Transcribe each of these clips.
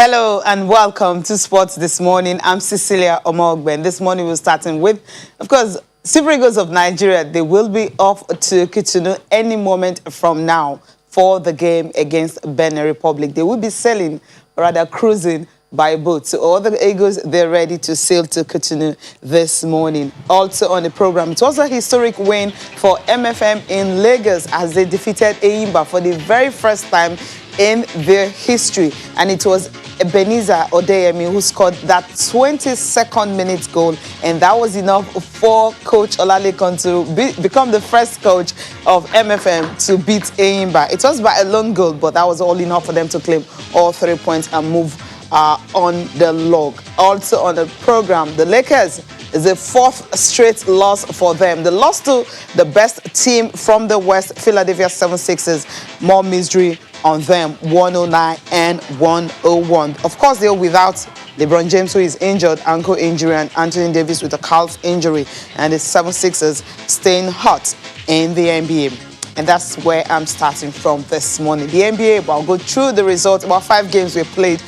Hello and welcome to Sports This Morning. I'm Cecilia Omogben. This morning we're starting with, of course, Super Eagles of Nigeria. They will be off to Cotonou any moment from now for the game against Benin Republic. They will be sailing, rather cruising by boat. So all the Eagles, they're ready to sail to Cotonou this morning. Also on the program, it was a historic win for MFM in Lagos as they defeated Eyimba for the very first time in their history. And it was Ebenezer Odeyemi who scored that 22nd minute goal. And that was enough for Coach Olalekan to become the first coach of MFM to beat Eyimba. It was by a lone goal, but that was all enough for them to claim all 3 points and move on the log. Also on the program, the Lakers is a fourth straight loss for them. They lost to the best team from the West, Philadelphia 76ers. More misery on them, 109 and 101. Of course, they're without LeBron James, who is injured, ankle injury, and Anthony Davis with a calf injury, and the 76ers staying hot in the NBA. And that's where I'm starting from this morning. The NBA, I'll go through the results. About 5 games we played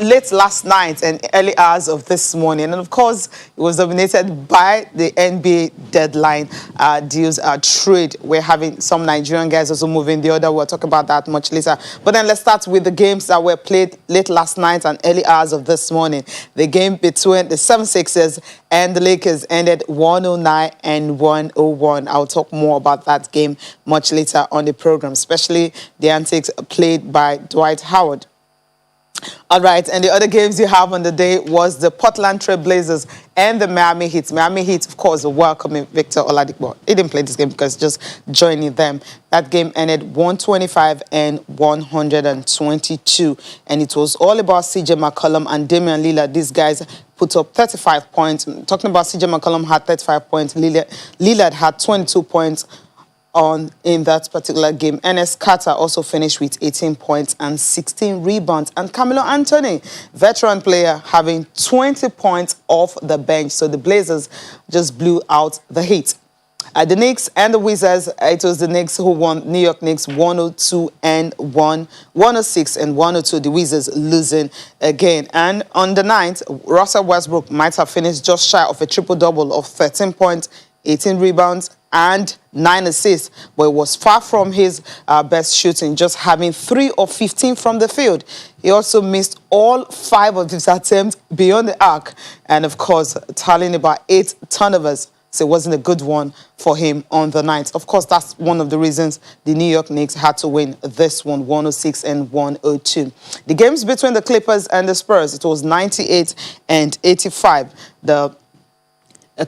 late last night and early hours of this morning. And of course, it was dominated by the NBA deadline deals trade. We're having some Nigerian guys also moving the other. We'll talk about that much later. But then let's start with the games that were played late last night and early hours of this morning. The game between the 76ers and the Lakers ended 109 and 101. I'll talk more about that game much later on the program, especially the antics played by Dwight Howard. All right, and the other games you have on the day was the Portland Trail Blazers and the Miami Heat. Miami Heat, of course, welcoming Victor Oladipo. He didn't play this game because just joining them. That game ended 125 and 122. And it was all about CJ McCollum and Damian Lillard. These guys put up 35 points. Talking about CJ McCollum had 35 points. Lillard had 22 points in that particular game. Enes Carter also finished with 18 points and 16 rebounds. And Camilo Anthony, veteran player, having 20 points off the bench. So the Blazers just blew out the Heat. The Knicks and the Wizards, it was the Knicks who won. New York Knicks 102 and 106 and 102. The Wizards losing again. And on the night, Russell Westbrook might have finished just shy of a triple-double of 13 points, 18 rebounds, and 9 assists, but it was far from his best shooting, just having 3 of 15 from the field. He also missed all 5 of his attempts beyond the arc, and of course, tallying about 8 turnovers. So it wasn't a good one for him on the night. Of course, that's one of the reasons the New York Knicks had to win this one, 106 and 102. The games between the Clippers and the Spurs, it was 98 and 85. The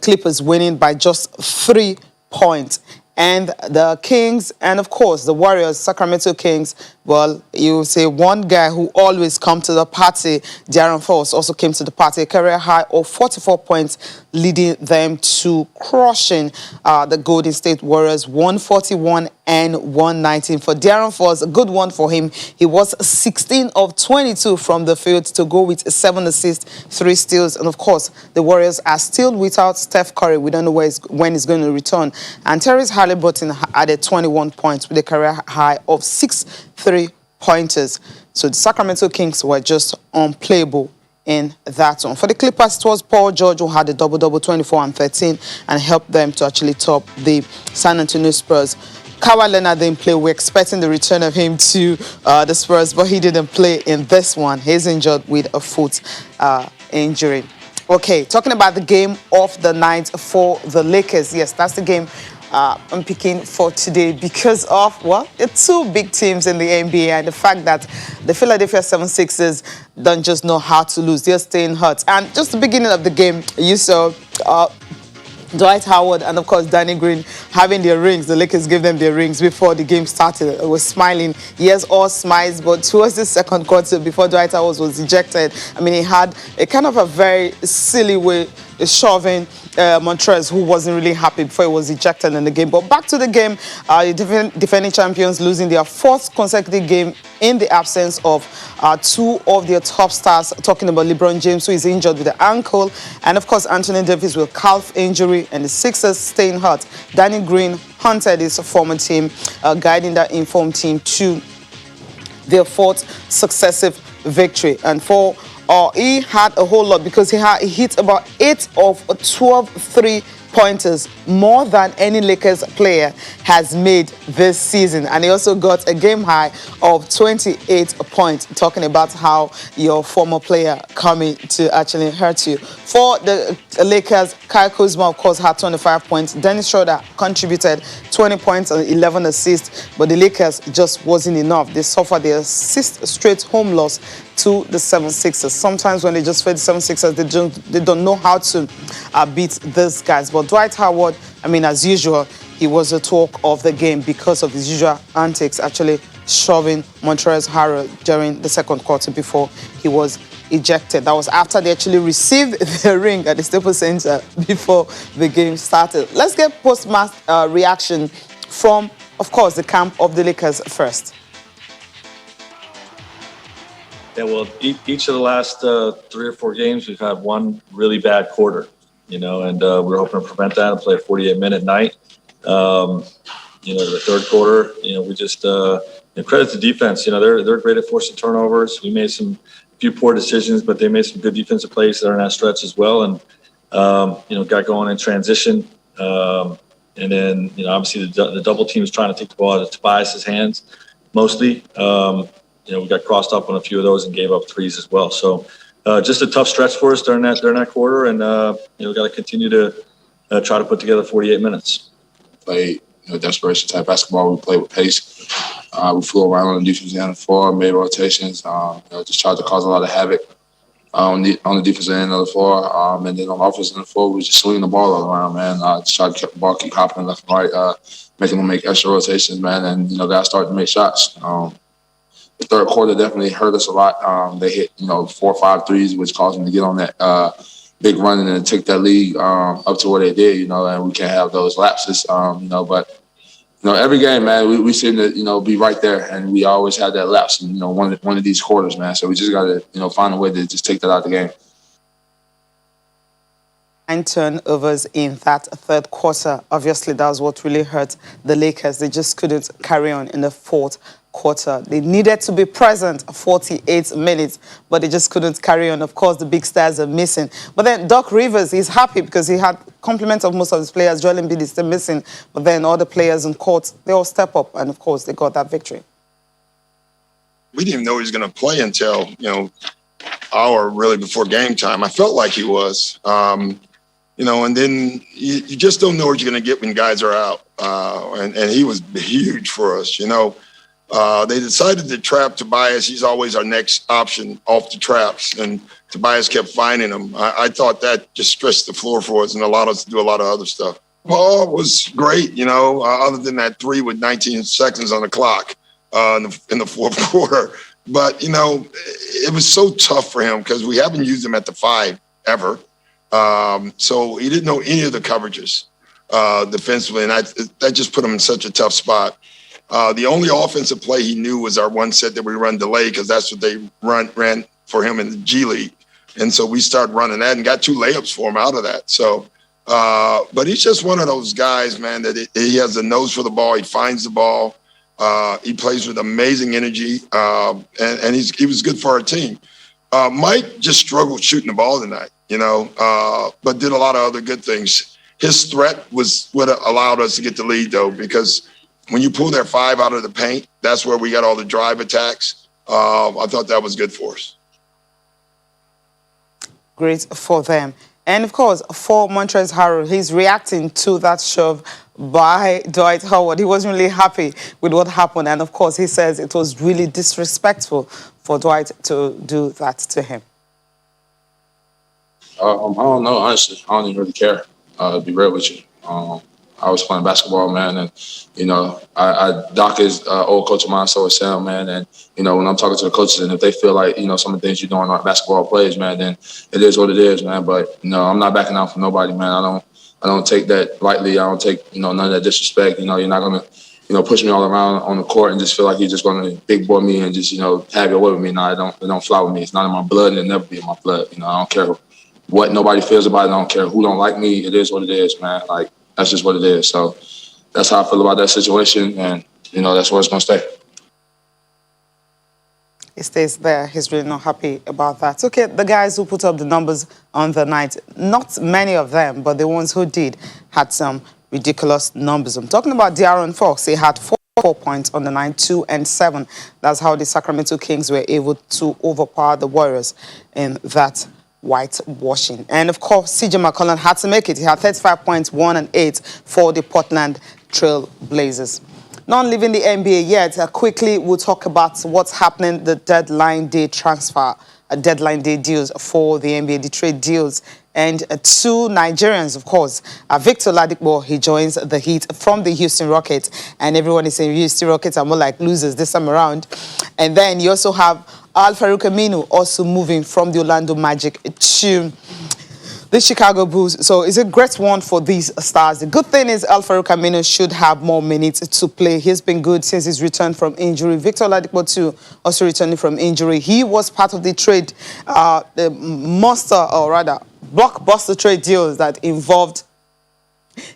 Clippers winning by just 3 points. And the Kings and, of course, the Warriors, Sacramento Kings, well, you say one guy who always comes to the party, De'Aaron Fox, also came to the party, a career high of 44 points, leading them to crushing the Golden State Warriors, 141 and 119. For De'Aaron Fox, a good one for him. He was 16 of 22 from the field to go with 7 assists, 3 steals. And, of course, the Warriors are still without Steph Curry. We don't know when he's going to return. And Tyrese Haliburton added 21 points with a career high of 6 3-pointers. So the Sacramento Kings were just unplayable in that one. For the Clippers, it was Paul George who had a double-double, 24 and 13, and helped them to actually top the San Antonio Spurs. Kawhi Leonard didn't play. We're expecting the return of him to the Spurs, but he didn't play in this one. He's injured with a foot injury. Okay, talking about the game of the night for the Lakers. Yes, that's the game I'm picking for today because of, well, the 2 big teams in the NBA and the fact that the Philadelphia 76ers don't just know how to lose. They're staying hot. And just the beginning of the game, you saw Dwight Howard and, of course, Danny Green having their rings. The Lakers gave them their rings before the game started. It was smiling. Yes, all smiles, but towards the second quarter, before Dwight Howard was ejected, I mean, he had a kind of a very silly way shoving Montrez, who wasn't really happy before he was ejected in the game. But back to the game, the defending champions losing their 4th consecutive game in the absence of 2 of their top stars, talking about LeBron James, who is injured with the ankle, and of course Anthony Davis with calf injury, and the Sixers staying hot. Danny Green hunted his former team, guiding that informed team to their 4th successive victory. And he had a whole lot because he hit about 8 of 12 3-pointers, more than any Lakers player has made this season. And he also got a game high of 28 points, talking about how your former player coming to actually hurt you. For the Lakers, Kyle Kuzma, of course, had 25 points. Dennis Schroeder contributed 20 points and 11 assists, but the Lakers just wasn't enough. They suffered their 6th straight home loss to the 76ers. Sometimes when they just face the 76ers, they don't know how to beat these guys. But Dwight Howard, I mean, as usual, he was the talk of the game because of his usual antics, actually shoving Montrezl Harrell during the second quarter before he was ejected. That was after they actually received the ring at the Staples Center before the game started. Let's get post-match reaction from, of course, the camp of the Lakers first. Yeah, well, each of the last 3 or 4 games, we've had one really bad quarter, and we're hoping to prevent that and play a 48-minute night. The third quarter, we just credit the defense. They're great at forcing turnovers. We made some few poor decisions, but they made some good defensive plays there in that stretch as well, and got going in transition. And then obviously the double team is trying to take the ball out of Tobias's hands mostly. We got crossed up on a few of those and gave up threes as well. So just a tough stretch for us during that quarter, and we got to continue to try to put together 48 minutes. Play desperation type basketball. We played with pace. We flew around on the defensive end of the floor, made rotations. Just tried to cause a lot of havoc on the defensive end of the floor. And then on the offensive end of the floor, we was just swinging the ball all around, man. Just tried to keep the ball keep hopping left and right, making them make extra rotations, man. And guys started to make shots. The third quarter definitely hurt us a lot. They hit 4 or 5 threes, which caused them to get on that big run and then take that lead up to where they did. And we can't have those lapses. But every game, man, we seem to be right there, and we always have that lapse. One of these quarters, man. So we just got to find a way to just take that out of the game. 9 turnovers in that third quarter. Obviously, that was what really hurt the Lakers. They just couldn't carry on in the fourth quarter. They needed to be present 48 minutes, but they just couldn't carry on. Of course, the big stars are missing. But then Doc Rivers is happy because he had compliments of most of his players. Joel Embiid is still missing, but then all the players in court, they all step up, and of course, they got that victory. We didn't even know he was going to play until, hour really before game time. I felt like he was. And then you just don't know what you're going to get when guys are out. And he was huge for us, They decided to trap Tobias. He's always our next option off the traps. And Tobias kept finding him. I thought that just stretched the floor for us and allowed us to do a lot of other stuff. Paul was great, other than that 3 with 19 seconds on the clock in the fourth quarter. But, it was so tough for him because we haven't used him at the 5 ever. So he didn't know any of the coverages defensively, and that just put him in such a tough spot. The only offensive play he knew was our one set that we run delay because that's what they ran for him in the G League. And so we started running that and got 2 layups for him out of that. So, but he's just one of those guys, man, that he has a nose for the ball. He finds the ball. He plays with amazing energy, and he was good for our team. Mike just struggled shooting the ball tonight, but did a lot of other good things. His threat was what allowed us to get the lead, though, because when you pull their 5 out of the paint, that's where we got all the drive attacks. I thought that was good for us. Great for them. And, of course, for Montrezl Harrell, he's reacting to that shove by Dwight Howard. He wasn't really happy with what happened. And, of course, he says it was really disrespectful for Dwight to do that to him. I don't know, honestly. I don't even really care, to be real with you. I was playing basketball, man, and, Doc is old coach of mine, so is Sam, man, and, when I'm talking to the coaches, and if they feel like, some of the things you're doing aren't basketball plays, man, then it is what it is, man, but, I'm not backing out from nobody, man. I don't take that lightly. I don't take, none of that disrespect. You're not going to, push me all around on the court and just feel like you're just going to big boy me and just, have your way with me. No, it don't fly with me. It's not in my blood, and it'll never be in my blood. I don't care what nobody feels about it. I don't care who don't like me. It is what it is, man. Like, that's just what it is. So that's how I feel about that situation, and, that's where it's going to stay. He stays there. He's really not happy about that. Okay, the guys who put up the numbers on the night, not many of them, but the ones who did had some ridiculous numbers. I'm talking about De'Aaron Fox. He had 4 points on the night, 2 and 7. That's how the Sacramento Kings were able to overpower the Warriors in that whitewashing. And of course, CJ McCollum had to make it. He had 35 points, 1 and 8 for the Portland Trail Blazers. Not leaving the NBA yet, quickly we'll talk about what's happening, the deadline day transfer, deadline day deals for the NBA, the trade deals. And 2 Nigerians, of course. Victor Ladipo, he joins the Heat from the Houston Rockets. And everyone is saying Houston Rockets are more like losers this time around. And then you also have Al-Farouq Aminu also moving from the Orlando Magic to the Chicago Bulls. So it's a great one for these stars. The good thing is Al-Farouq Aminu should have more minutes to play. He's been good since his return from injury. Victor Ladipo too, also returning from injury. He was part of the trade, the monster, or rather, blockbuster trade deals that involved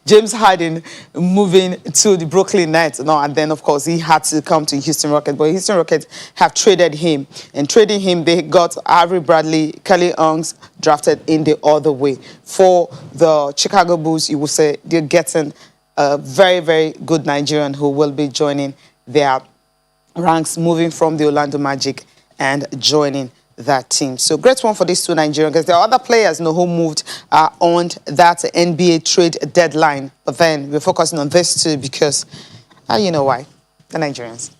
James Harden moving to the Brooklyn Nets. No, and then, of course, he had to come to Houston Rockets. But Houston Rockets have traded him. And trading him, they got Avery Bradley, Kelly Owens drafted in the other way. For the Chicago Bulls, you will say they're getting a very, very good Nigerian who will be joining their ranks, moving from the Orlando Magic and joining that team. So great one for these 2 Nigerians, because there are other players who moved on that NBA trade deadline. But then we're focusing on this too because, you know why, the Nigerians.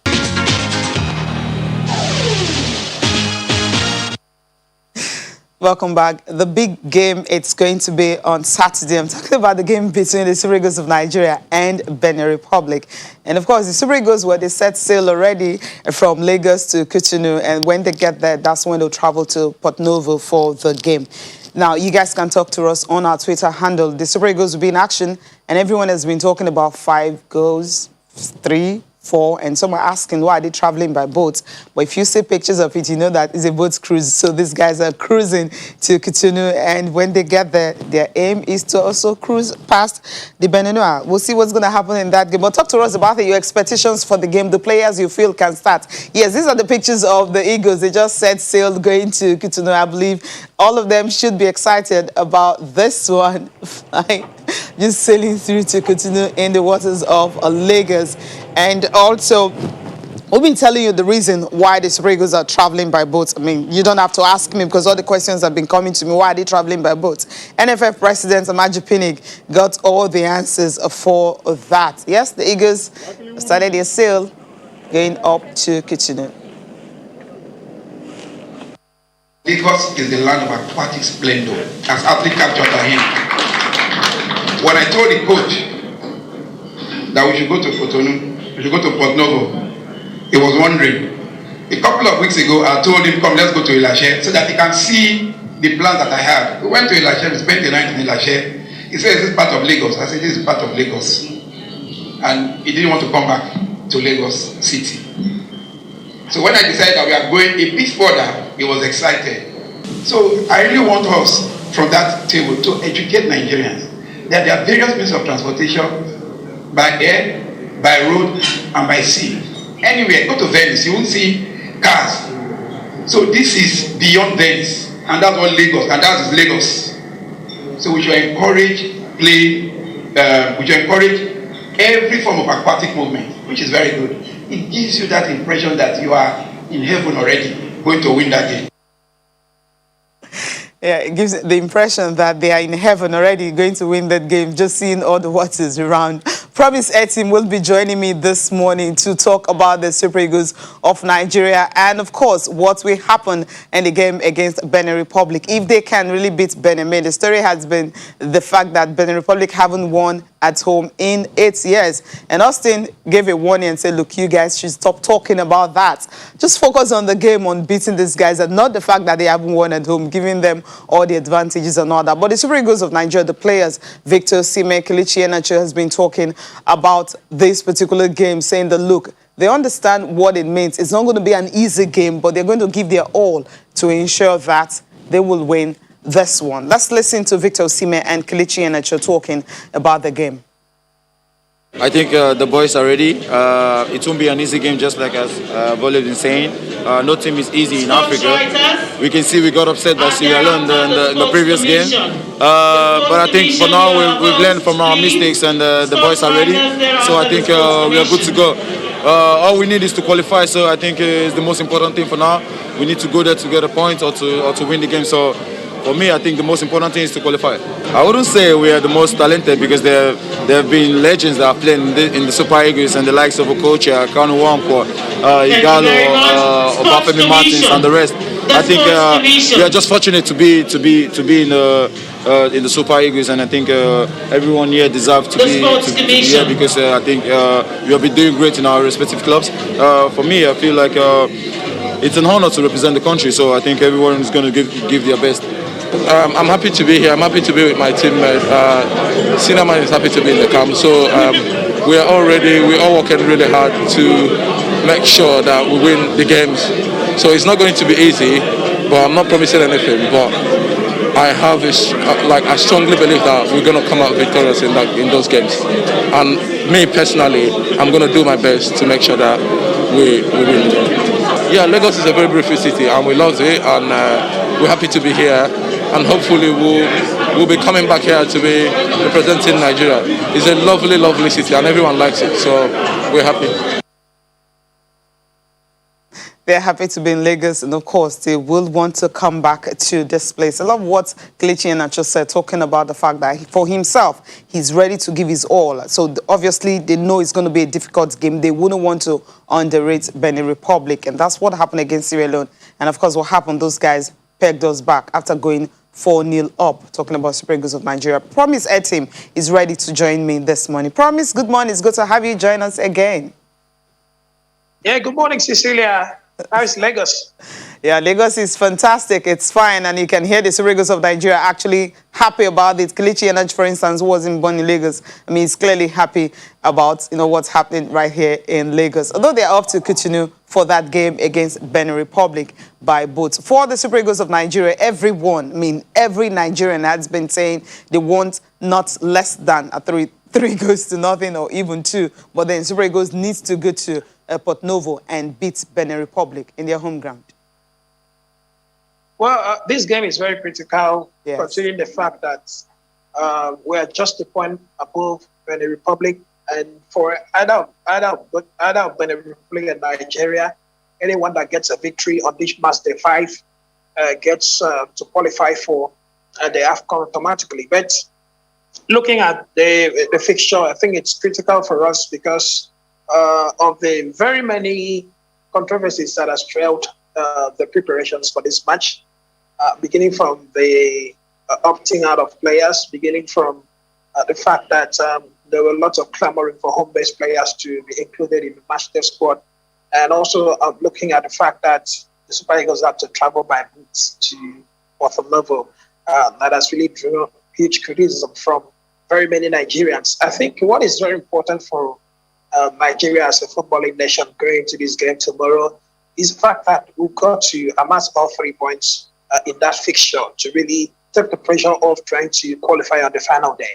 Welcome back. The big game, it's going to be on Saturday. I'm talking about the game between the Super Eagles of Nigeria and Benin Republic. And of course, the Super Eagles, where they set sail already from Lagos to Cotonou. And when they get there, that's when they'll travel to Port Novo for the game. Now, you guys can talk to us on our Twitter handle. The Super Eagles will be in action. And everyone has been talking about 5 goals, 3, 4, and some are asking why are they traveling by boat. But if you see pictures of it, you know that it's a boat cruise. So these guys are cruising to Cotonou, and when they get there, their aim is to also cruise past the Beninois. We'll see what's going to happen in that game. But talk to us about your expectations for the game, the players you feel can start. Yes, these are the pictures of the Eagles. They just set sail going to Cotonou. I believe all of them should be excited about this one. Just sailing through to Cotonou in the waters of Lagos. And also, we've been telling you the reason why the Super Eagles are traveling by boat. I mean, you don't have to ask me because all the questions have been coming to me. Why are they traveling by boat? NFF President Amaju Pinnick got all the answers for that. Yes, the Eagles started their sail going up to Cotonou. Lagos is the land of aquatic splendor, as athlete captured by him. When I told the coach that we should go to Cotonou, we should go to Port Novo, he was wondering. A couple of weeks ago, I told him, come, let's go to Ilache so that he can see the plans that I had. We went to Ilache, we spent the night in Ilache. He said, is this part of Lagos? I said, this is part of Lagos. And he didn't want to come back to Lagos City. So when I decided that we are going a bit further, he was excited. So I really want us from that table to educate Nigerians that there are various means of transportation by air, by road, and by sea. Anywhere, go to Venice, you won't see cars. So this is beyond Venice, and that's what Lagos, and that is Lagos. So we should encourage play, we should encourage every form of aquatic movement, which is very good. It gives you that impression that you are in heaven already, going to win that game. Yeah, it gives the impression that they are in heaven already, going to win that game, just seeing all the waters around. Promise Etim will be joining me this morning to talk about the Super Eagles of Nigeria and, of course, what will happen in the game against Benin Republic. If they can really beat Benin, the story has been the fact that Benin Republic haven't won at home in 8 years. And Austin gave a warning and said, look, you guys should stop talking about that. Just focus on the game, on beating these guys, and not the fact that they haven't won at home, giving them all the advantages and all that. But the Super Eagles of Nigeria, the players, Victor Osimhen, Kelechi Iheanacho has been talking about this particular game, saying that, look, they understand what it means. It's not going to be an easy game, but they're going to give their all to ensure that they will win this one. Let's listen to Victor Osimhen and Kelechi Iheanacho talking about the game. I think the boys are ready. It won't be an easy game, just like as Vole been saying. No team is easy in Africa. We can see we got upset by Sierra Leone in the previous game. But I think for now we've learned from our mistakes and the boys are ready. So I think we are good to go. All we need is to qualify. So I think it's the most important thing for now. We need to go there to get a point or to win the game. So for me, I think the most important thing is to qualify. I wouldn't say we are the most talented because there have been legends that have played in the Super Eagles and the likes of Okocha, Kanu Wankwo, Igalo, Obafemi Martins, and the rest. I think we are just fortunate to be in the Super Eagles, and I think everyone here deserves to be here because I think we have been doing great in our respective clubs. For me, I feel like it's an honor to represent the country, so I think everyone is going to give their best. I'm happy to be here. I'm happy to be with my teammates. Senior man is happy to be in the camp. So we are all ready. We're all working really hard to make sure that we win the games. So it's not going to be easy, but I'm not promising anything. But I have I strongly believe that we're going to come out victorious in those games. And me personally, I'm going to do my best to make sure that we win. Yeah, Lagos is a very beautiful city, and we love it, and we're happy to be here. And hopefully we'll be coming back here to be representing Nigeria. It's a lovely, lovely city, and everyone likes it, so we're happy. They're happy to be in Lagos, and of course, they will want to come back to this place. I love what Kelechi Iheanacho said, talking about the fact that for himself, he's ready to give his all. So obviously, they know it's going to be a difficult game. They wouldn't want to underrate Benin Republic, and that's what happened against Sierra Leone. And of course, what happened, those guys pegged us back after going 4-0 up, talking about Super Eagles of Nigeria. Promise Air Team is ready to join me this morning. Promise, good morning. It's good to have you join us again. Yeah, good morning, Cecilia. How is Lagos? Yeah, Lagos is fantastic. It's fine. And you can hear the Super Eagles of Nigeria actually happy about it. Kelechi Iheanacho, for instance, who wasn't born in Lagos. I mean, he's clearly happy about, what's happening right here in Lagos. Although they're off to Cotonou for that game against Benin Republic by boat. For the Super Eagles of Nigeria, every Nigerian has been saying they want not less than a 3-0 or even 2. But then Super Eagles needs to go to Port Novo and beat Benin Republic in their home ground. Well, this game is very critical, yes, considering the fact that we're just a point above Benin Republic, and for either Benin Republic and Nigeria, anyone that gets a victory on this match day 5 gets to qualify for the AFCON automatically. But looking at the fixture, I think it's critical for us because of the very many controversies that has trailed the preparations for this match, beginning from the opting out of players, beginning from the fact that there were lots of clamoring for home-based players to be included in the matchday squad, and also looking at the fact that the Super Eagles had to travel by boat to Port Novo. That has really drawn huge criticism from very many Nigerians. I think what is very important for Nigeria as a footballing nation going into this game tomorrow is the fact that we've got to amass all 3 points in that fixture to really take the pressure off trying to qualify on the final day.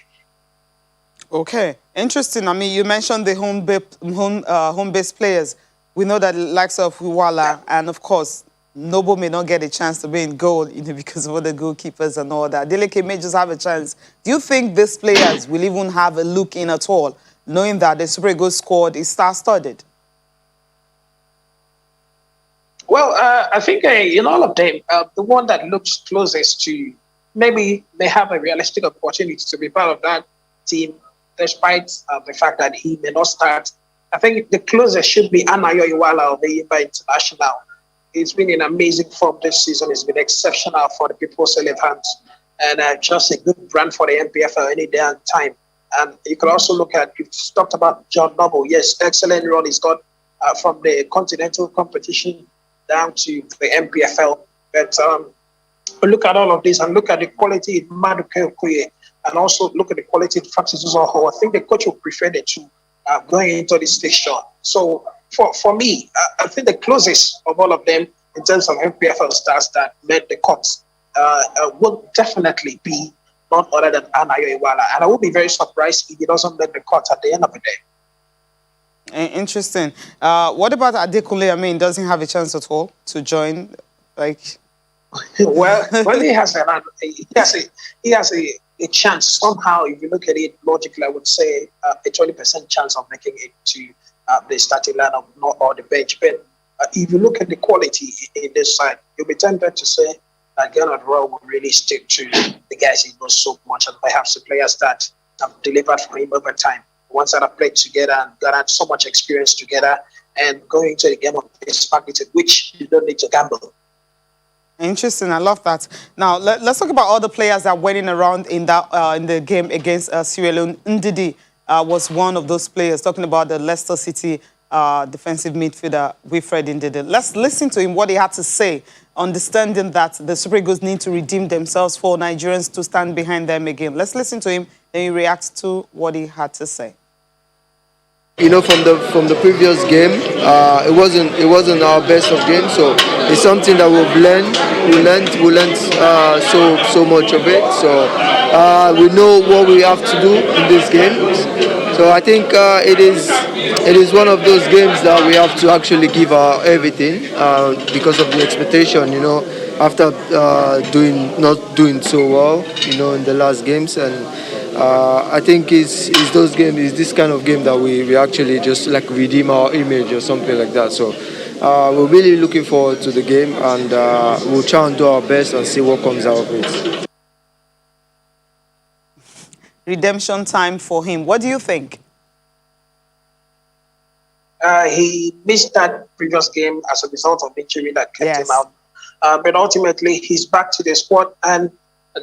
Okay, interesting. I mean, you mentioned the home-based players. We know that the likes of Uwala and, of course, Noble may not get a chance to be in goal, because of all the goalkeepers and all that. Deleke may just have a chance. Do you think these players will even have a look in at all, knowing that the Super Eagles squad is star-studded? Well, I think in all of them, the one that looks closest to maybe may have a realistic opportunity to be part of that team, despite the fact that he may not start. I think the closest should be Anayo Iwala of the Yimba International. He's been in amazing form this season. He's been exceptional for the People's Elephants, and just a good brand for the NPFL any day and time. And you can also look at, you've talked about John Noble. Yes, excellent run he's got from the continental competition down to the NPFL. But look at all of this and look at the quality in Maduke Okoye, and also look at the quality in Francis Uzoho. I think the coach will prefer the two going into this fixture. So for me, I think the closest of all of them in terms of NPFL stars that made the cuts will definitely be none other than Anayo Iwala. And I would be very surprised if he doesn't make the cut at the end of the day. Interesting. What about Adekunle? I mean, doesn't have a chance at all to join? Like, well, he has a chance somehow. If you look at it logically, I would say a 20% chance of making it to the starting lineup or the bench. But if you look at the quality in this side, you'll be tempted to say that Gernot Rohr will really stick to the guys he knows so much, and perhaps the players that have delivered for him over time, the ones that have played together and that had so much experience together, and going to the game of this magnitude, which you don't need to gamble. Interesting. I love that. Now, let's talk about all the players that went in around in the game against Sierra Leone. Ndidi was one of those players, talking about the Leicester City defensive midfielder, Wilfred Ndidi. Let's listen to him, what he had to say, understanding that the Super Eagles need to redeem themselves for Nigerians to stand behind them again. Let's listen to him, then he reacts to what he had to say. You know, from the previous game, it wasn't our best of games, so it's something that we've learned. We learned so much of it. So we know what we have to do in these games. So I think it is one of those games that we have to actually give our everything because of the expectation. You know, after not doing so well, you know, in the last games. And I think it's those games, it's this kind of game that we actually just like redeem our image or something like that. So we're really looking forward to the game, and we'll try and do our best and see what comes out of it. Redemption time for him. What do you think? He missed that previous game as a result of injury that kept him out. But ultimately, he's back to the squad. And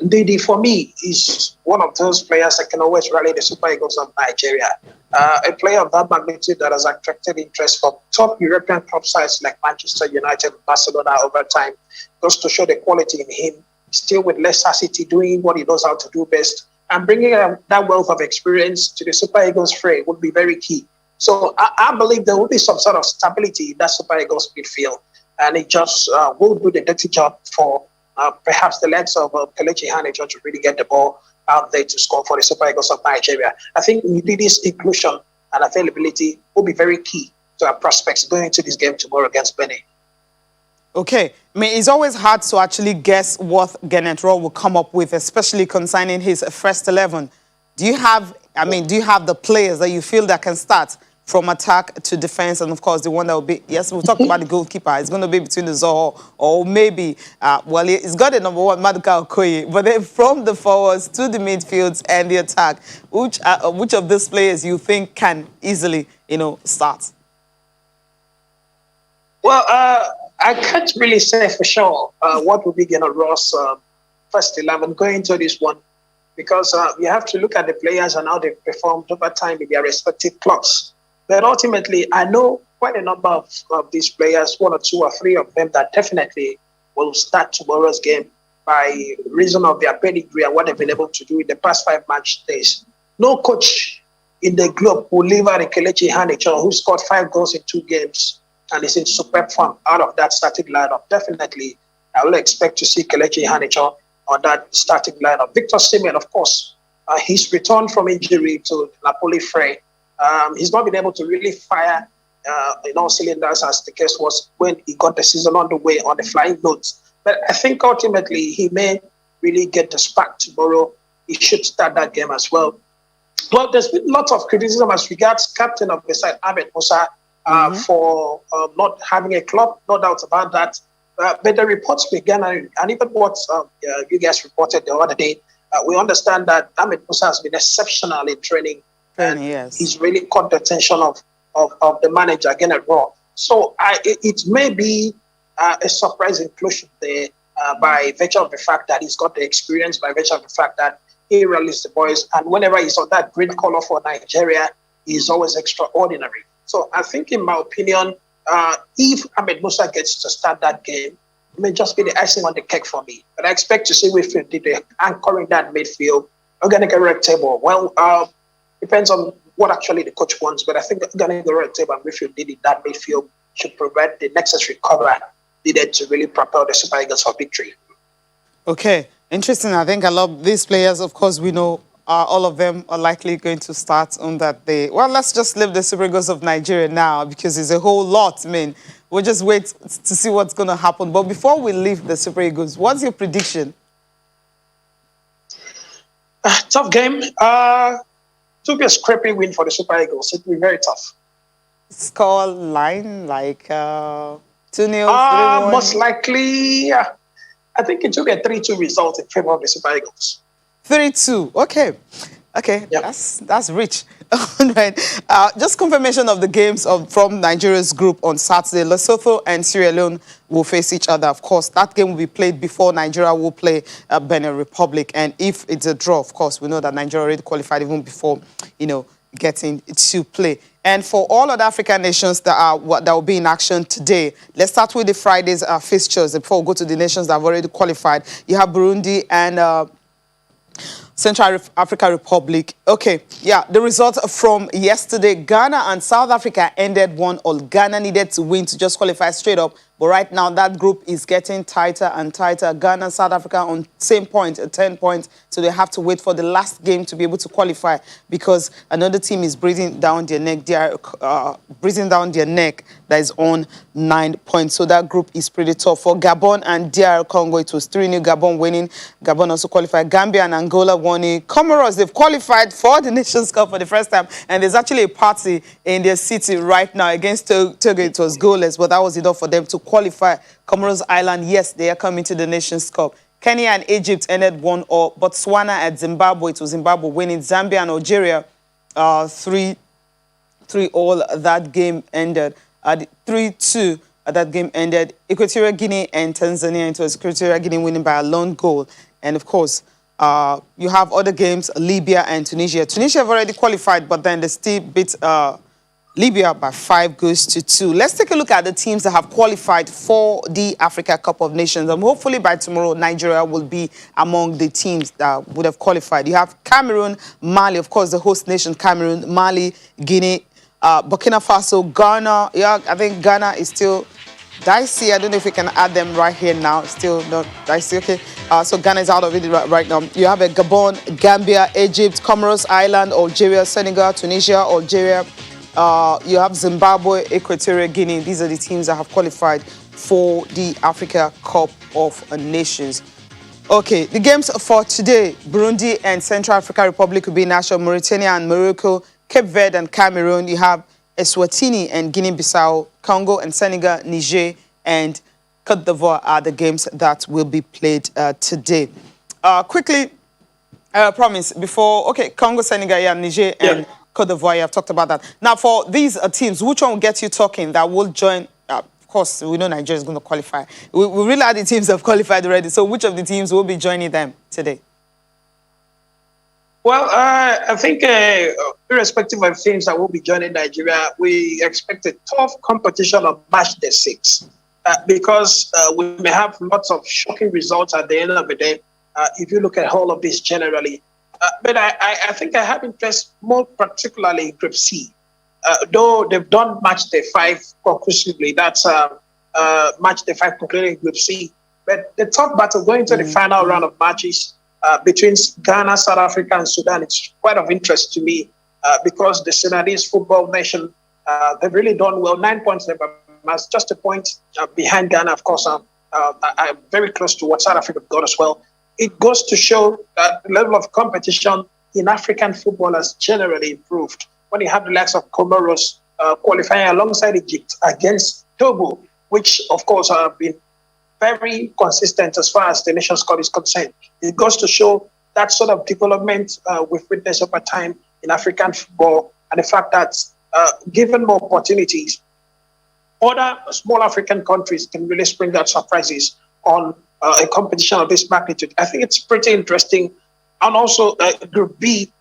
Ndidi, for me, is one of those players that can always rally the Super Eagles of Nigeria. A player of that magnitude that has attracted interest from top European club sides like Manchester United, Barcelona over time. Goes to show the quality in him. Still with Leicester City, doing what he knows how to do best. And bringing that wealth of experience to the Super Eagles fray would be very key. So I believe there will be some sort of stability in that Super Eagles midfield. And it just will do the dirty job for perhaps the legs of Kelechi Iheanacho to really get the ball out there to score for the Super Eagles of Nigeria. I think Ndidi's inclusion and availability will be very key to our prospects going into this game tomorrow against Benin. Okay. I mean, it's always hard to actually guess what Gernot Rohr will come up with, especially concerning his first 11. Do you have the players that you feel that can start from attack to defense, and of course the one that will be, yes, we'll talk about the goalkeeper. It's going to be between the Zoho or maybe, he's got a number one, Maduka Okoye, but then from the forwards to the midfields and the attack, which of these players you think can easily, start? Well, I can't really say for sure what will be Gernot Rohr's first 11 going into this one, because you have to look at the players and how they've performed over time in their respective clubs. But ultimately, I know quite a number of these players, 1 or 2 or 3 of them, that definitely will start tomorrow's game by reason of their pedigree and what they've been able to do in the past 5 match days. No coach in the globe will leave out a Kelechi Iheanacho who scored 5 goals in 2 games and is in superb form out of that starting lineup. Definitely, I will expect to see Kelechi Iheanacho on that starting lineup. Victor Osimhen, of course, he's returned from injury to Napoli fray. He's not been able to really fire in all cylinders as the case was when he got the season underway on the flying notes. But I think ultimately he may really get the spark tomorrow. He should start that game as well. Well, there's been lots of criticism as regards captain of the side, Ahmed Musa, for not having a club. No doubt about that. But the reports began, and even what you guys reported the other day, we understand that Ahmed Musa has been exceptional in training. And he's really caught the attention of the manager, Gernot Rohr. So it may be a surprise inclusion there by virtue of the fact that he's got the experience, by virtue of the fact that he rallies the boys. And whenever he's on that green color for Nigeria, he's always extraordinary. So I think, in my opinion, if Ahmed Musa gets to start that game, it may just be the icing on the cake for me. But I expect to see Wilfred Ndidi anchoring that midfield. Organic red table. Well, depends on what actually the coach wants, but I think Organic red table and Wilfred Ndidi that midfield should provide the necessary cover needed to really propel the Super Eagles for victory. Okay. Interesting. I think a lot of these players, of course, we know all of them are likely going to start on that day. Well, let's just leave the Super Eagles of Nigeria now because it's a whole lot. I mean, we'll just wait to see what's going to happen. But before we leave the Super Eagles, what's your prediction? Tough game. To be a scrappy win for the Super Eagles. It will be very tough. Score line like 2-0, 3-1? Most likely, I think it will be a 3-2 result in favor of the Super Eagles. 3-2. Okay. Yep. That's rich. All right. Just confirmation of the games from Nigeria's group on Saturday. Lesotho and Sierra Leone will face each other. Of course, that game will be played before Nigeria will play Benin Republic. And if it's a draw, of course, we know that Nigeria already qualified even before, getting to play. And for all other African nations that will be in action today, let's start with the Friday's fixtures before we go to the nations that have already qualified. You have Burundi and Central African Republic. Okay, yeah, the results from yesterday, Ghana and South Africa ended 1-1. Ghana needed to win to just qualify straight up. But right now, that group is getting tighter and tighter. Ghana and South Africa on same point, 10 points. So they have to wait for the last game to be able to qualify because another team is breathing down their neck. They are breathing down their neck that is on 9 points. So that group is pretty tough. For Gabon and DR Congo, it was 3-0. Gabon winning. Gabon also qualified. Gambia and Angola won it. Comoros, they've qualified for the Nations Cup for the first time. And there's actually a party in their city right now against Togo. It was goalless, but that was enough for them to qualify. Comoros Island, yes, they are coming to the Nations Cup. Kenya and Egypt ended 1-0. Botswana at Zimbabwe, it was Zimbabwe winning. Zambia and Algeria, 3-3 all. That game ended. 3-2. That game ended. Equatorial Guinea and Tanzania, it was Equatorial Guinea winning by a lone goal. And of course, you have other games, Libya and Tunisia. Tunisia have already qualified, but then they still beat Libya by 5-2. Let's take a look at the teams that have qualified for the Africa Cup of Nations. And hopefully by tomorrow, Nigeria will be among the teams that would have qualified. You have Cameroon, Mali, of course, the host nation, Cameroon, Mali, Guinea, Burkina Faso, Ghana. Yeah, I think Ghana is still dicey. I don't know if we can add them right here now. Still not dicey. Okay. So Ghana is out of it right now. You have a Gabon, Gambia, Egypt, Comoros Island, Algeria, Senegal, Tunisia, Algeria. You have Zimbabwe, Equatorial Guinea. These are the teams that have qualified for the Africa Cup of Nations. Okay, the games for today, Burundi and Central African Republic will be national. Mauritania and Morocco, Cape Verde and Cameroon. You have Eswatini and Guinea-Bissau, Congo and Senegal, Niger and Cote d'Ivoire are the games that will be played today. Quickly, I promise, before, okay, Congo, Senegal, yeah, Niger and Cote d'Ivoire, you have talked about that. Now, for these teams, which one will get you talking that will join? Of course, we know Nigeria is going to qualify. We really are the teams that have qualified already. So which of the teams will be joining them today? Well, I think irrespective of teams that will be joining Nigeria, we expect a tough competition of match day 6 because we may have lots of shocking results at the end of the day if you look at all of this generally. But I think I have interest more particularly in Group C. Though they've done match day 5 conclusively, that's match day 5 concluding Group C. But the tough battle going to the final round of matches between Ghana, South Africa, and Sudan, it's quite of interest to me because the Sudanese football nation, they've really done well. 9 points, they're just a point behind Ghana. Of course, I'm very close to what South Africa got as well. It goes to show that the level of competition in African football has generally improved. When you have the likes of Comoros qualifying alongside Egypt against Togo, which of course have been very consistent as far as the Nations Cup is concerned. It goes to show that sort of development we've witnessed over time in African football and the fact that given more opportunities, other small African countries can really spring out surprises on a competition of this magnitude. I think it's pretty interesting. And also Group B,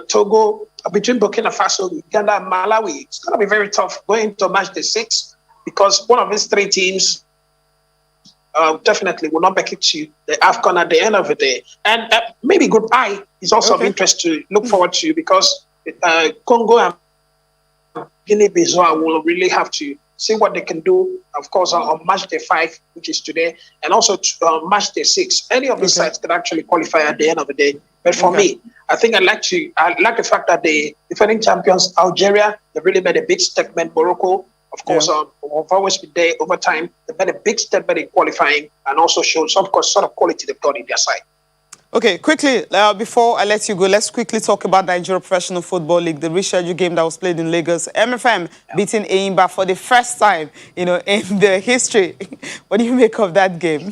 Togo, between Burkina Faso, Uganda, and Malawi, it's going to be very tough going to match day 6 because one of these 3 teams definitely will not make it to the AFCON at the end of the day. And maybe Group I is also of interest to look forward to because Congo and Guinea-Bissau will really have to see what they can do, of course, on match day 5, which is today, and also match day 6. Any of these sides can actually qualify at the end of the day. But for me, I think I like the fact that the defending champions, Algeria, they really made a big statement. Morocco, of course, have always been there over time. They made a big statement in qualifying and also showed some sort of quality they've got in their side. Okay, quickly, before I let you go, let's quickly talk about Nigeria Professional Football League, the rescheduled game that was played in Lagos. MFM beating Eyimba for the first time, in the history. What do you make of that game?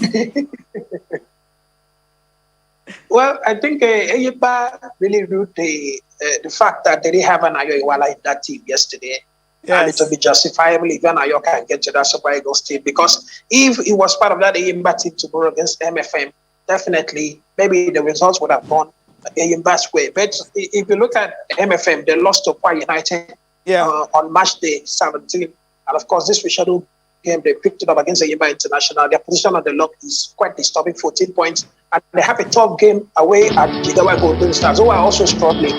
Well, I think Eyimba really ruled the fact that they didn't have an Ayo Iwala in that team yesterday. Yes. And it will be justifiable if Ayo can get to that Super Eagles team, because if he was part of that Eyimba team tomorrow against MFM, definitely, maybe the results would have gone Eyimba's way. But if you look at MFM, they lost to Kwa United on match day 17. And of course, this rescheduled game, they picked it up against Eyimba International. Their position on the log is quite disturbing, 14 points. And they have a tough game away at Jigawa Golden Stars, who are also struggling.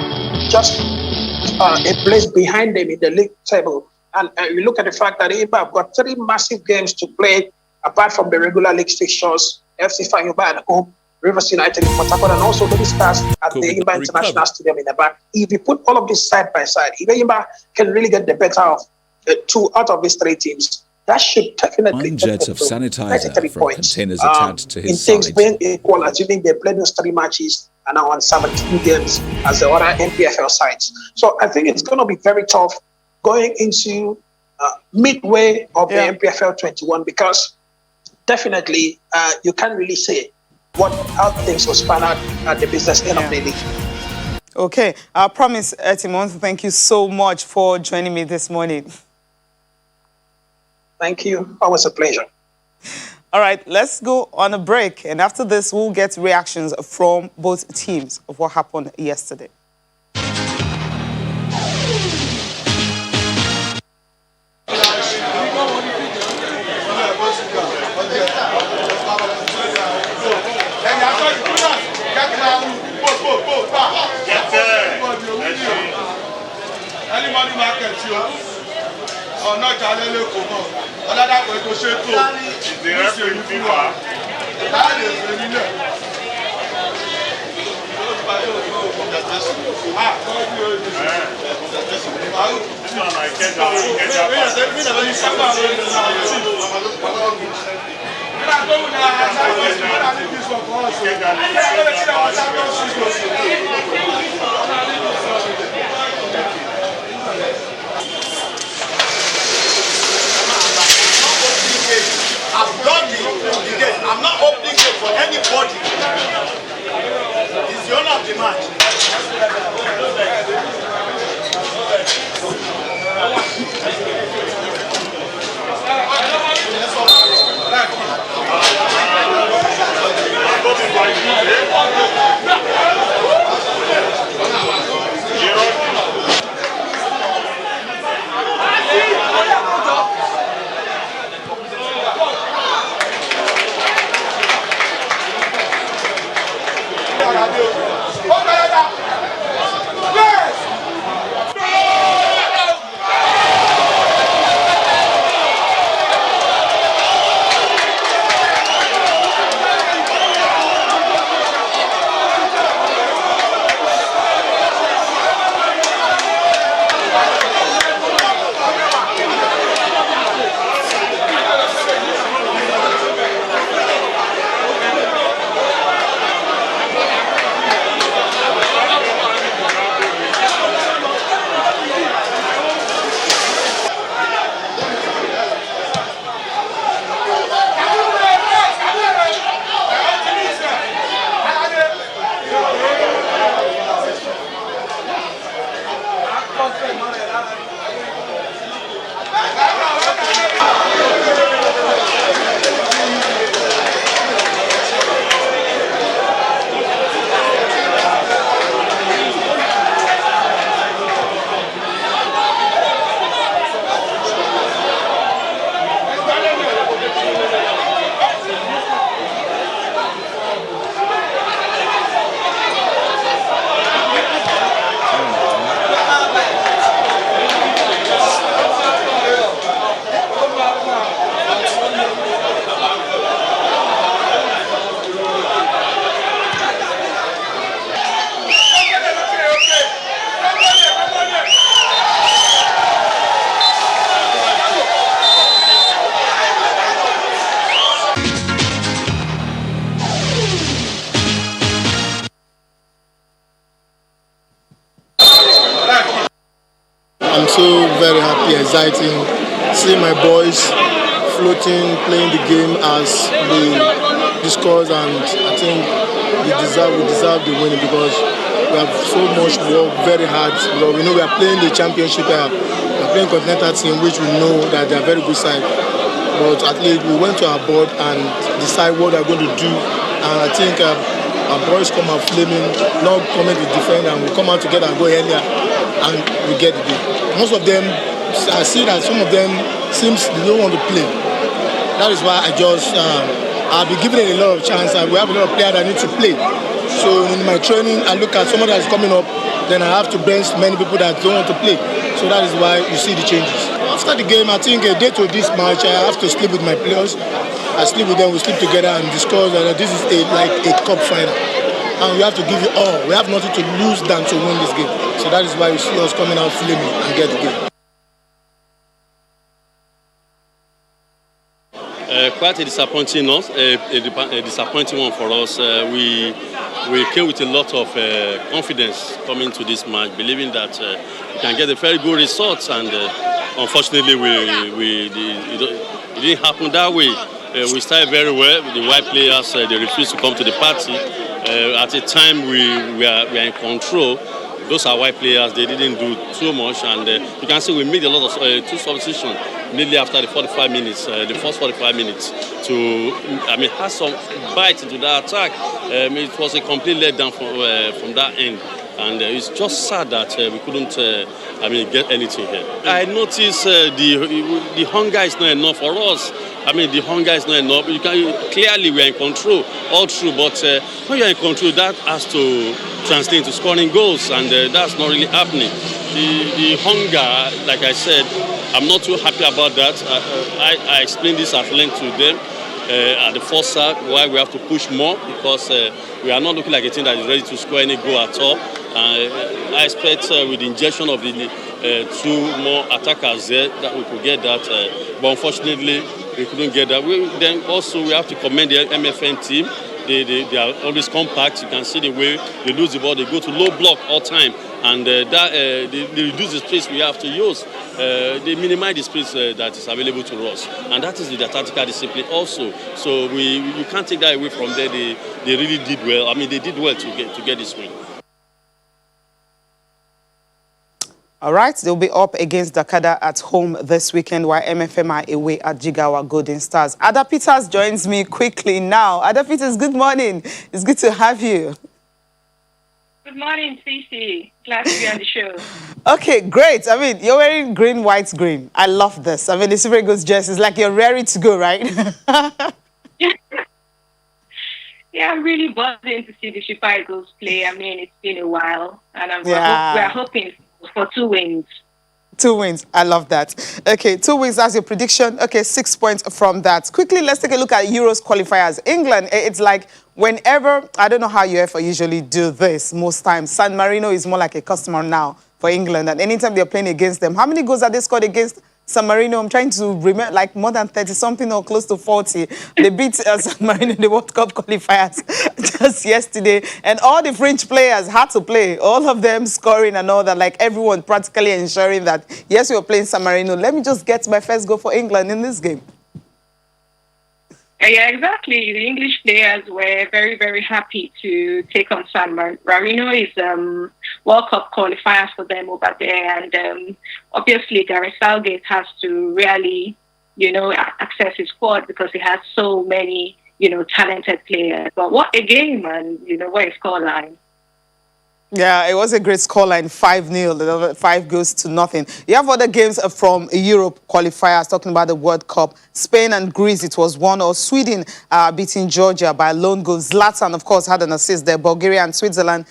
Just a place behind them in the league table. And you look at the fact that Eyimba have got 3 massive games to play, apart from the regular league fixtures. FC Fanyuba at home, Rivers United in Port Harcourt, and also the Stars at the Eyimba International Stadium in the back. If you put all of this side by side, if Eyimba can really get the better of 2 out of these 3 teams, that should definitely jet of sanitizer from containers attached to his in things side. being equal, assuming they played those 3 matches and now on 17 games as the other NPFL sides. So I think it's going to be very tough going into midway of the NPFL 21, because definitely, you can't really say how things will span out at the business end of the league. Okay, I promise, Etimon, thank you so much for joining me this morning. Thank you. Always a pleasure. All right, let's go on a break. And after this, we'll get reactions from both teams of what happened yesterday. Anybody market you? Oh, not Jalele Komo. Another way to say to the referee FIFA. That is the winner. This one I get down. I've done the game. I'm not opening it for anybody. It's the owner of the match. so very happy, exciting, seeing my boys floating, playing the game as we discuss, and I think we deserve the winning because we have so much work, very hard. Because we know we are playing the championship, we are playing continental team, which we know that they are very good side. But at least we went to our board and decide what we are going to do, and I think our boys come out flaming, not coming to defend, and we come out together and go earlier, and we get the game. Most of them, I see that some of them seems they don't want to play. That is why I just I'll be giving it a lot of chance, and we have a lot of players that need to play. So in my training, I look at someone that's coming up, then I have to bench many people that don't want to play. So that is why you see the changes. After the game, I think a day to this match, I have to sleep with my players. I sleep with them, we sleep together and discuss that this is like a cup final. And we have to give it all. We have nothing to lose than to win this game. So that is why you see us coming out flaming and get the game. Quite a disappointing one for us. We came with a lot of confidence coming to this match, believing that we can get a very good result, and unfortunately, it didn't happen that way. We started very well. The white players they refused to come to the party. At a time we are in control. Those are white players. They didn't do too much, and you can see we made a lot of two substitutions immediately after the 45 minutes, the first 45 minutes, to have some bite into the attack. It was a complete letdown from that end, and it's just sad that we couldn't get anything here. I noticed the hunger is not enough for us. The hunger is not enough. Clearly we are in control all through, but when you are in control, that has to translate into scoring goals, and that's not really happening. The hunger, like I said, I'm not too happy about that. I explained this at length to them at the first start, why we have to push more, because we are not looking like a team that is ready to score any goal at all. I expect with the injection of the two more attackers there that we could get that, but unfortunately we couldn't get that. Then also we have to commend the MFN team. They are always compact. You can see the way they lose the ball. They go to low block all time, and they reduce the space we have to use. They minimize the space that is available to us, and that is the tactical discipline also. So you can't take that away from there. They really did well. They did well to get this win. All right, they'll be up against Dakada at home this weekend, while MFM are away at Jigawa Golden Stars. Ada Peters joins me quickly now. Ada Peters, good morning. It's good to have you. Good morning, Cici. Glad to be on the show. Okay, great. You're wearing green, white, green. I love this. The Super Eagles jersey is like you're ready to go, right? Yeah, I'm really buzzing to see the Super Eagles play. It's been a while, and we're hoping for 2 wins. 2 wins. I love that. Okay, 2 wins. That's your prediction. Okay, 6 points from that. Quickly, let's take a look at Euros qualifiers. England, it's like whenever, I don't know how UEFA usually do this most times. San Marino is more like a customer now for England. And anytime they're playing against them, how many goals have they scored against San Marino? I'm trying to remember, like more than 30-something or close to 40. They beat San Marino in the World Cup qualifiers just yesterday. And all the French players had to play, all of them scoring and all that, like everyone practically ensuring that, yes, we were playing San Marino. Let me just get my first goal for England in this game. Yeah, exactly. The English players were very, very happy to take on San Marino. Is World Cup qualifiers for them over there, and obviously Gareth Southgate has to really, access his squad because he has so many, talented players. But what a game, and what a scoreline. Yeah, it was a great scoreline, 5-0, 5 goals to nothing. You have other games from Europe qualifiers, talking about the World Cup. Spain and Greece, it was 1-0. Sweden beating Georgia by a lone goal. Zlatan, of course, had an assist there. Bulgaria and Switzerland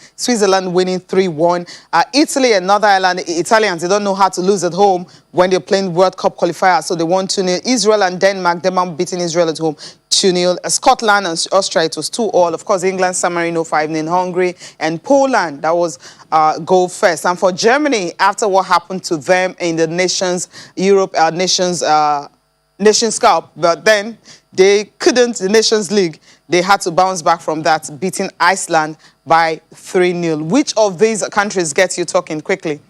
winning 3-1. Italy and Northern Ireland, Italians, they don't know how to lose at home when they're playing World Cup qualifiers, so they won 2-0. Israel and Denmark beating Israel at home 2-0. Scotland and Austria, it was 2-2. Of course, England, San Marino 5-0. Hungary and Poland, that was goal first. And for Germany, after what happened to them in the Nations Cup, but then they couldn't, the Nations League, they had to bounce back from that, beating Iceland by 3-0. Which of these countries gets you talking quickly?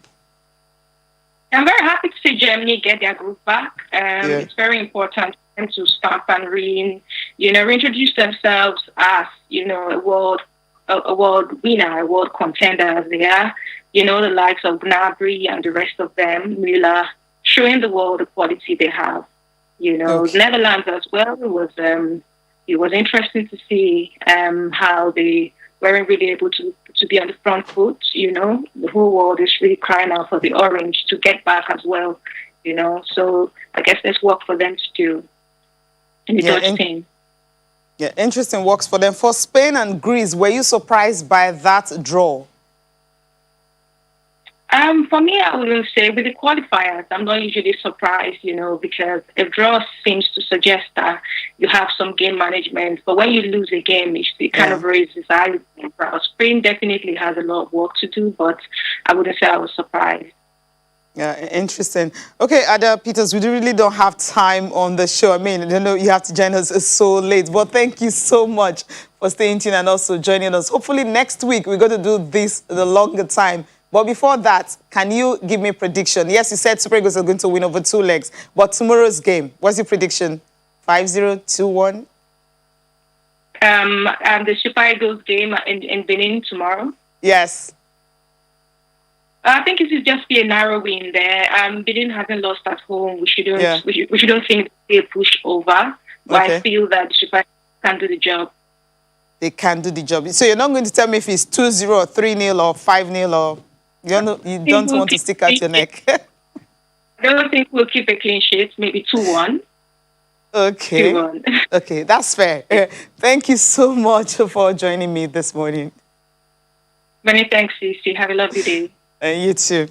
I'm very happy to see Germany get their group back. It's very important for them to stamp and reintroduce themselves as, a world winner, a world contender as they are. The likes of Gnabry and the rest of them, Müller, showing the world the quality they have. Netherlands as well. It was interesting to see how they weren't really able to be on the front foot. The whole world is really crying out for the orange to get back as well. So I guess there's work for them to do in the Dutch team. Yeah, interesting works for them. For Spain and Greece, were you surprised by that draw? For me, I wouldn't say. With the qualifiers, I'm not usually surprised, because a draw seems to suggest that you have some game management. But when you lose a game, it kind of raises eyebrows. Spain definitely has a lot of work to do, but I wouldn't say I was surprised. Yeah, interesting. Okay, Ada Peters, we really don't have time on the show. I mean, I know you have to join us so late, but thank you so much for staying tuned and also joining us. Hopefully next week we're going to do this the longer time. But before that, can you give me a prediction? Yes, you said Super Eagles are going to win over 2 legs, but tomorrow's game, what's your prediction? 5-0, 2-1? The Super Eagles game in Benin tomorrow? Yes. I think it will just be a narrow win there. Benin hasn't lost at home. We shouldn't think they push over. But I feel that the Super Eagles can do the job. They can do the job. So you're not going to tell me if it's 2-0 or 3-0 or 5-0 or you don't want to stick out your neck? I don't think we'll keep a clean sheet. Maybe 2-1. Okay. 2-1. Okay, that's fair. Thank you so much for joining me this morning. Many thanks, Cece. Have a lovely day. And you too.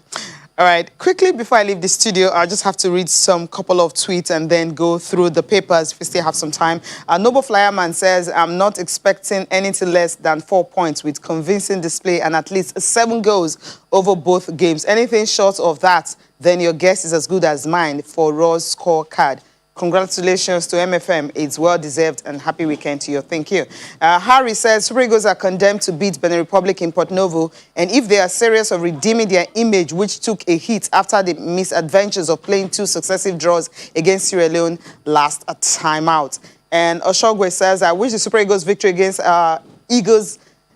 All right, quickly before I leave the studio, I just have to read some couple of tweets and then go through the papers if we still have some time. Noble Flyerman says, I'm not expecting anything less than 4 points with convincing display and at least 7 goals over both games. Anything short of that, then your guess is as good as mine for Raw's scorecard. Congratulations to MFM. It's well-deserved and happy weekend to you. Thank you. Harry says, Super Eagles are condemned to beat Benin Republic in Port Novo, and if they are serious of redeeming their image, which took a hit after the misadventures of playing 2 successive draws against Sierra Leone last timeout. And Oshogwe says, I wish the Super Eagles victory against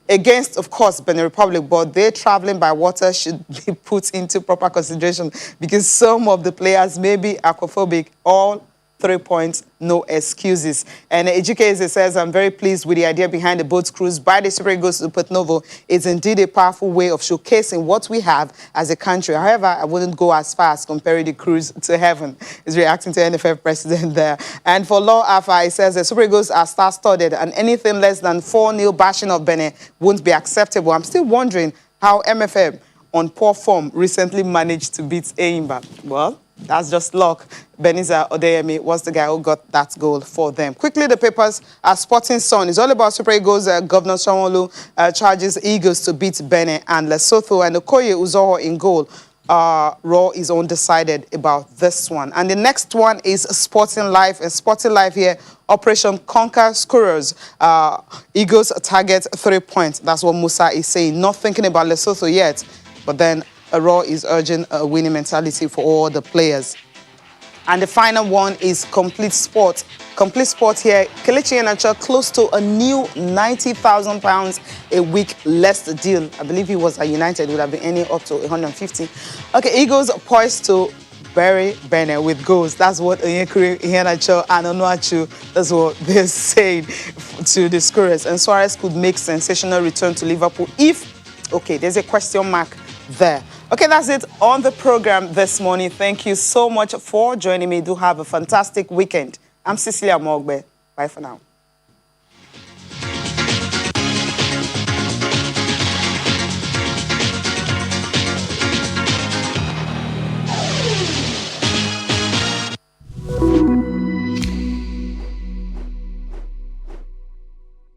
against, of course, Benin Republic, but their traveling by water should be put into proper consideration because some of the players may be aquaphobic. All 3 points, no excuses. And Ejike says, I'm very pleased with the idea behind the boat cruise by the Super Eagles to Port Novo. It's indeed a powerful way of showcasing what we have as a country. However, I wouldn't go as far as comparing the cruise to heaven. He's reacting to NFF president there. And for Law Alpha, he says the Super Eagles are star-studded and anything less than 4-0 bashing of Benin won't be acceptable. I'm still wondering how MFM on poor form recently managed to beat Eimba. Well, that's just luck. Beniza Odeyemi was the guy who got that goal for them. Quickly, the papers are Sporting Sun. It's all about Super Eagles. Governor Sanwo-Olu charges Eagles to beat Benin and Lesotho. And Okoye Uzoho in goal. Raw is undecided about this one. And the next one is Sporting Life. And Sporting Life here, Operation Conquer Scorers. Eagles target 3 points. That's what Musa is saying. Not thinking about Lesotho yet. But then Raw is urging a winning mentality for all the players. And the final one is Complete Sport. Complete Sport here, Kelechi Iheanacho close to a new £90,000 a week less deal. I believe he was at United, would have been earning up to 150. Okay, Eagles poised to bury Benin with goals. That's what Iheanacho and Onuachu, that's what they're saying to the scorers. And Suarez could make sensational return to Liverpool if, okay, there's a question mark there. Okay, that's it on the program this morning. Thank you so much for joining me. Do have a fantastic weekend. I'm Cecilia Mogbe. Bye for now.